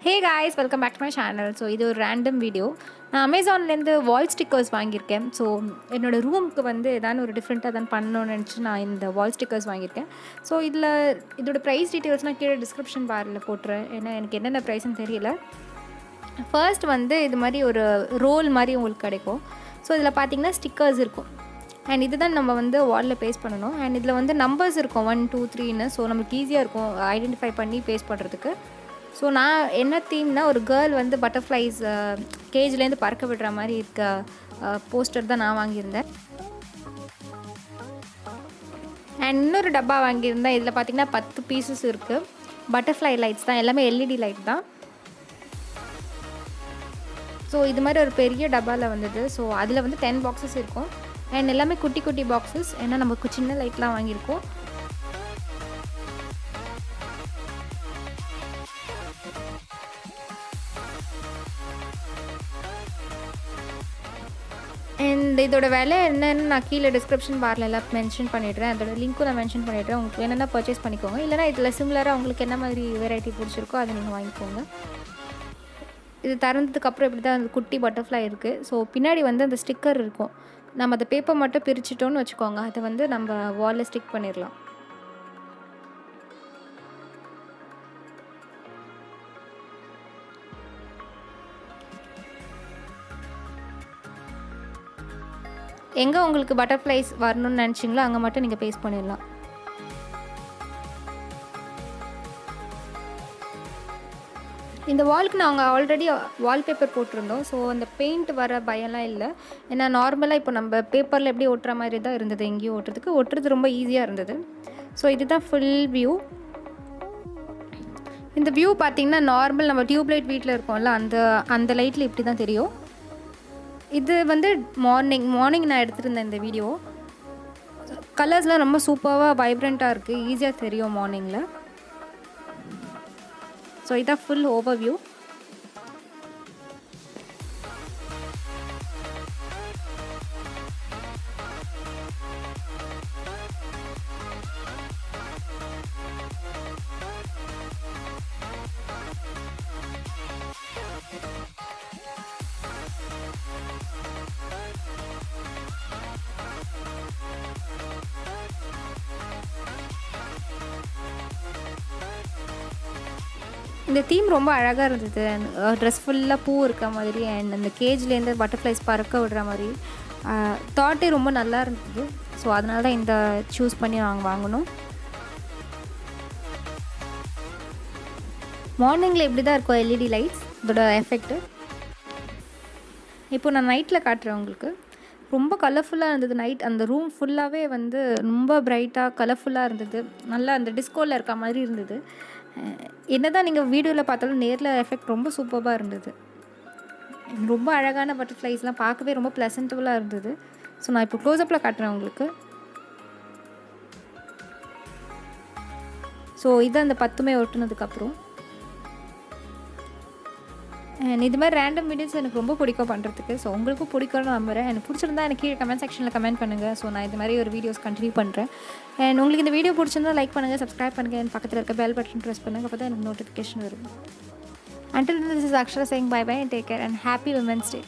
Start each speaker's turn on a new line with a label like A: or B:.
A: Hey guys, welcome back to my channel. So இது ஒரு random video. நான் அமேசான்லேருந்து வால் stickers வாங்கியிருக்கேன். ஸோ என்னோடய ரூமுக்கு வந்து ஏதாவது ஒரு டிஃப்ரெண்ட்டாக தான் பண்ணணும்னு நினச்சி நான் இந்த வால் ஸ்டிக்கர்ஸ் வாங்கியிருக்கேன். ஸோ இதோட ப்ரைஸ் டீட்டெயில்ஸ்னால் கீழே டிஸ்கிரிப்ஷன் பாரில் போட்டுறேன். ஏன்னா எனக்கு என்னென்ன ப்ரைஸ்ன்னு தெரியல. ஃபர்ஸ்ட் வந்து இது மாதிரி ஒரு ரோல் மாதிரி உங்களுக்கு கிடைக்கும். ஸோ இதில் பார்த்தீங்கன்னா ஸ்டிக்கர்ஸ் இருக்கும். அண்ட் இதுதான் நம்ம வந்து வாலில் பேஸ்ட் பண்ணணும். அண்ட் இதில் வந்து நம்பர்ஸ் இருக்கும் 1 2 3ன்னு. ஸோ நமக்கு ஈஸியாக இருக்கும் ஐடென்டிஃபை பண்ணி பேஸ்ட் பண்ணுறதுக்கு. ஸோ நான் என்ன தீம்னா ஒரு கேர்ள் வந்து பட்டர்ஃப்ளைஸ் கேஜ்லேருந்து பறக்க விடுற மாதிரி இருக்க போஸ்டர் தான் நான் வாங்கியிருந்தேன். அண்ட் இன்னொரு டப்பா வாங்கியிருந்தேன். இதில் பார்த்திங்கன்னா 10 பீசஸ் இருக்குது. பட்டர்ஃப்ளை லைட்ஸ் தான், எல்லாமே எல்இடி லைட் தான். ஸோ இது மாதிரி ஒரு பெரிய டப்பாவில் வந்தது. ஸோ அதில் வந்து 10 பாக்ஸஸ் இருக்கும். அண்ட் எல்லாமே குட்டி குட்டி பாக்ஸஸ், ஏன்னா நமக்கு சின்ன லைட்லாம் வாங்கியிருக்கோம். அண்ட் இதோட விலை என்னென்னு நான் கீழே டிஸ்கிரிப்ஷன் பாரில் எல்லாம் மென்ஷன் பண்ணிடுறேன். அதோட லிங்க்கும் நான் மென்ஷன் பண்ணிடுறேன். உங்களுக்கு என்னென்ன பர்ச்சேஸ் பண்ணிக்கோங்க. இல்லைனா இதில் சிமிலராக உங்களுக்கு என்ன மாதிரி வெரைட்டி பிடிச்சிருக்கோ அதை நீங்கள் வாங்கிக்கோங்க. இது திறந்ததுக்கப்புறம் இப்படி தான் அந்த குட்டி பட்டர்ஃப்ளை இருக்குது. ஸோ பின்னாடி வந்து அந்த ஸ்டிக்கர் இருக்கும். நம்ம அந்த பேப்பர் மட்டும் பிரிச்சிட்டோன்னு வச்சுக்கோங்க, அதை வந்து நம்ம வாலில் ஸ்டிக் பண்ணிடலாம். எங்கே உங்களுக்கு பட்டர்ஃப்ளைஸ் வரணும்னு நினச்சிங்களோ அங்கே மட்டும் நீங்கள் பேஸ்ட் பண்ணிடலாம். இந்த வால்க்கு நாங்கள் ஆல்ரெடி வால்பேப்பர் போட்டிருந்தோம். ஸோ அந்த பெயிண்ட் வர பயம்லாம் இல்லை. ஏன்னா நார்மலாக இப்போ நம்ம பேப்பரில் எப்படி ஒட்டுற மாதிரி தான் இருந்தது. எங்கேயும் ஒட்டுறது ரொம்ப ஈஸியாக இருந்தது. ஸோ இதுதான் ஃபுல் வியூ. இந்த வியூ பார்த்திங்கன்னா நார்மல் நம்ம டியூப்லைட் வீட்டில் இருக்கோம்ல, அந்த லைட்டில் இப்படி தான் தெரியும். இது வந்து மார்னிங் நான் எடுத்துருந்தேன் இந்த வீடியோ. கலர்ஸ்லாம் ரொம்ப சூப்பராக வைப்ரண்ட்டாக இருக்குது, ஈஸியாக தெரியும் மார்னிங்கில். ஸோ இதான் ஃபுல் ஓவர்வியூ. இந்த தீம் ரொம்ப அழகாக இருந்தது. ட்ரெஸ் ஃபுல்லாக பூ இருக்க மாதிரி அண்ட் அந்த கேஜ்லேருந்து பட்டர்ஃப்ளைஸ் பறக்க விடுற மாதிரி தாட்டே ரொம்ப நல்லா இருந்தது. ஸோ அதனால தான் இந்த சூஸ் பண்ணி நாங்கள் வாங்கினோம். மார்னிங்கில் இப்படி தான் இருக்கும் எல்இடி லைட்ஸ், இதோட எஃபெக்ட்டு. இப்போ நான் நைட்டில் காட்டுறேன் உங்களுக்கு. ரொம்ப கலர்ஃபுல்லாக இருந்தது நைட். அந்த ரூம் ஃபுல்லாகவே வந்து ரொம்ப ப்ரைட்டாக கலர்ஃபுல்லாக இருந்தது. நல்லா அந்த டிஸ்கோவில் இருக்க மாதிரி இருந்தது. என்ன தான் நீங்கள் வீடியோவில் பார்த்தாலும் நேரில் எஃபெக்ட் ரொம்ப சூப்பராக இருந்தது. ரொம்ப அழகான பட்டர்ஃப்ளைஸ்லாம் பார்க்கவே ரொம்ப ப்ளசன்டபுளாக இருந்தது. ஸோ நான் இப்போ க்ளோஸ்அப்பில் காட்டுறேன் உங்களுக்கு. ஸோ இது அந்த 10மே ஒட்டுனதுக்கப்புறம். இது மாதிரி ரேண்டம் வீடியோஸ் எனக்கு ரொம்ப பிடிக்கும் பண்ணுறதுக்கு. ஸோ உங்களுக்கும் பிடிக்கும்னு நம்புகிறேன். எனக்கு பிடிச்சிருந்தா எனக்கு கீழே கமெண்ட் செக்ஷனில் கமெண்ட் பண்ணுங்கள். ஸோ நான் இது மாதிரி ஒரு வீடியோஸ் கண்டினியூ பண்ணுறேன். அண்ட் உங்களுக்கு இந்த வீடியோ பிடிச்சிருந்தா லைக் பண்ணுங்கள், சப்ஸ்கிரைப் பண்ணுங்கள், என் பக்கத்தில் இருக்க பெல் பட்டன் ப்ரெஸ் பண்ணுங்கள். அப்போ தான் எனக்கு நோட்டிஃபிகேஷன் வரும். Until then, this is Akshara saying bye-bye and take care and happy Women's Day.